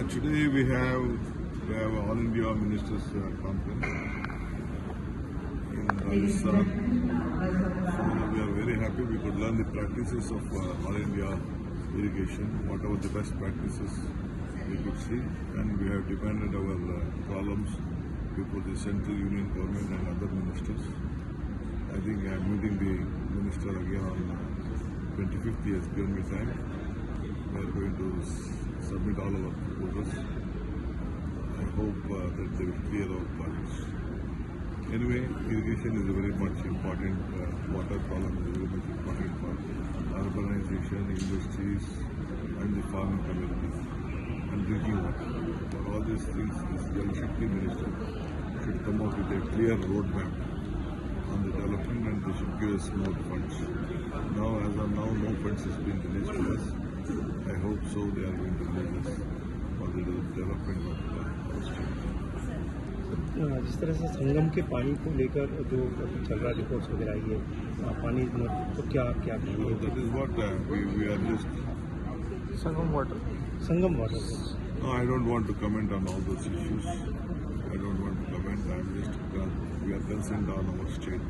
Today we have All India Ministers Conference in Rajasthan. So we are very happy we could learn the practices of All India irrigation, whatever the best practices we could see, and we have demanded our problems before the central union government and other ministers. I think I am meeting the minister again on 25th. He has given me time. We are going to submit all our proposals. I hope that they will clear our projects. Anyway, irrigation is a very much important, water problem is very much important for urbanization, industries and the farming communities and drinking water. For all these things, this Jal Shakti minister should come up with a clear roadmap on the development, and they should give us more funds. Now, as of now, no funds has been released to us. I hope so they are going to release us for the development of our state. जिस तरह से संगम के पानी को लेकर जो चल रहा रिपोर्ट्स वगैरह आई है पानी में, तो क्या क्या कहेंगे? That is what we are just. Sangam water. No, I don't want to comment on all those issues. I don't want to comment. I'm just we are concerned on our state.